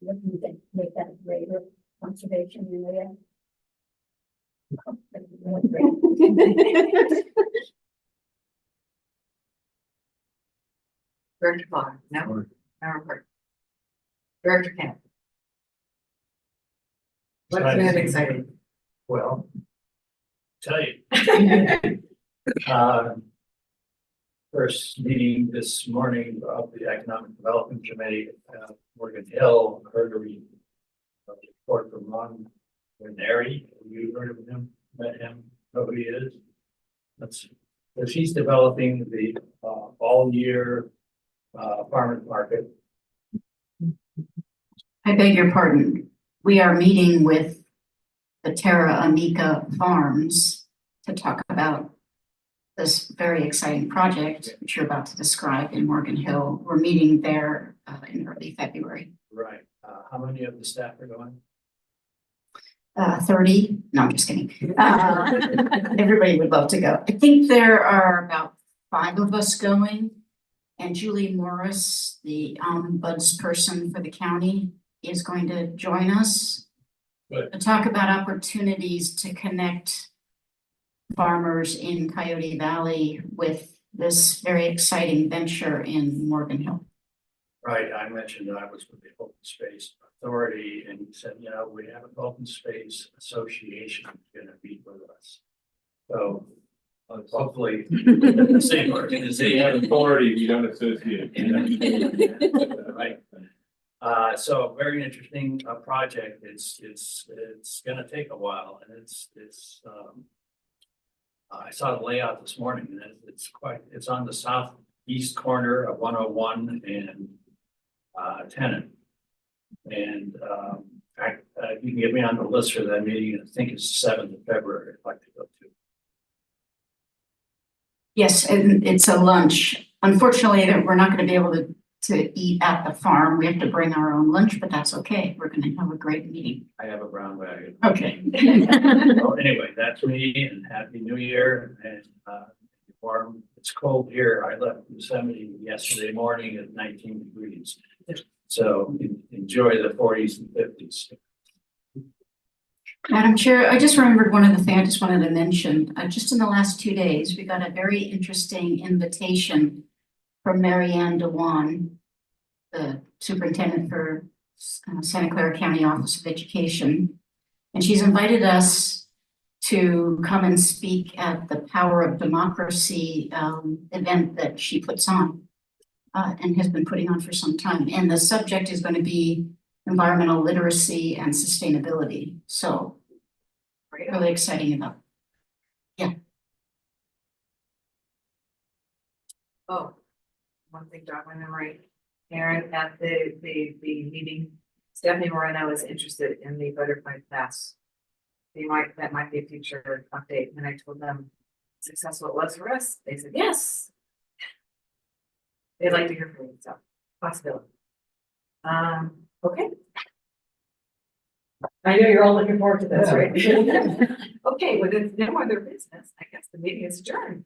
looking to make that a greater conservation area.
Director Potter, no report. Director Kemp. What's been exciting?
Well, tell you. First meeting this morning of the Economic Development Committee, Morgan Hill, heard a report from Ron Ranieri. You heard of him, met him, know who he is? So she's developing the all year farmers market.
I beg your pardon. We are meeting with the Terra Amica Farms to talk about this very exciting project, which you're about to describe in Morgan Hill. We're meeting there in early February.
Right. How many of the staff are going?
30. No, I'm just kidding. Everybody would love to go. I think there are about 5 of us going. And Julie Morris, the ombuds person for the county, is going to join us
Good.
to talk about opportunities to connect farmers in Coyote Valley with this very exciting venture in Morgan Hill.
Right, I mentioned that I was with the Open Space Authority and he said, you know, we have an Open Space Association going to meet with us. So hopefully the same organization.
Authority, we don't associate.
Right. So very interesting project. It's gonna take a while, and it's I saw the layout this morning, and it's on the southeast corner of 101 and Tennant. And you can get me on the list for that meeting. I think it's 7th of February. I'd like to go to.
Yes, and it's a lunch. Unfortunately, we're not going to be able to eat at the farm. We have to bring our own lunch, but that's okay. We're going to have a great meeting.
I have a brown wagon.
Okay.
Well, anyway, that's me, and Happy New Year, and warm. It's cold here. I left Yosemite yesterday morning at 19 degrees. So enjoy the 40s and 50s.
Madam Chair, I just remembered one other thing I just wanted to mention. Just in the last 2 days, we got a very interesting invitation from Mary Ann Dewan, the superintendent for Santa Clara County Office of Education, And she's invited us to come and speak at the Power of Democracy event that she puts on and has been putting on for some time. And the subject is going to be environmental literacy and sustainability. So
Great.
really exciting about.
Oh, one thing jog my memory. Aaron, at the meeting, Stephanie Moreno is interested in the butterfly pass. That might be a future update. And I told them successful it was for us. They said, yes. They'd like to hear from you, so possibility. Okay. I know you're all looking forward to this, right? Okay, well, there's no other business. I guess the meeting is adjourned.